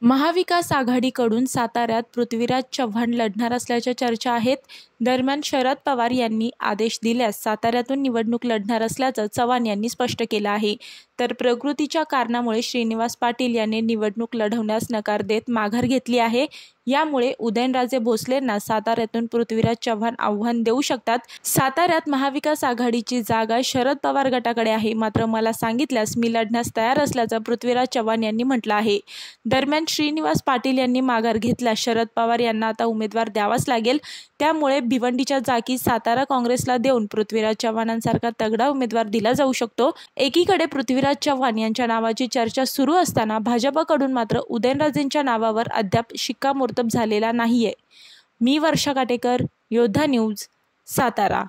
महाविकास आघाडीकडून साताऱ्यात पृथ्वीराज चव्हाण लढणार असल्याच्या चर्चा आहेत. दरम्यान शरद पवार यांनी आदेश दिल्यास साताऱ्यातून निवडणूक लढणार असल्याचं चव्हाण यांनी स्पष्ट केलं आहे. तर प्रकृतीच्या कारणामुळे श्रीनिवास पाटील यांनी निवडणूक लढवण्यास नकार देत माघार घेतली आहे. यामुळे उदयनराजे भोसलेंना साताऱ्यातून पृथ्वीराज चव्हाण आव्हान देऊ शकतात. साताऱ्यात महाविकास आघाडीची जागा शरद पवार गटाकडे आहे, मात्र मला सांगितल्यास मी लढण्यास तयार असल्याचं पृथ्वीराज चव्हाण यांनी म्हटलं आहे. दरम्यान श्रीनिवास पाटील यांनी माघार घेतल्यास शरद पवार यांना आता उमेदवार द्यावाच लागेल. त्यामुळे भिवंडीच्या जागी सातारा काँग्रेसला देऊन पृथ्वीराज चव्हाणांसारखा तगडा उमेदवार दिला जाऊ शकतो. एकीकडे पृथ्वीराज चव्हाण यांच्या नावाची चर्चा सुरू असताना भाजपकडून मात्र उदयनराजेंच्या नावावर अद्याप शिक्कामोर्तब झालेला नाहीये. मी वर्षा काटेकर, योद्धा न्यूज, सातारा.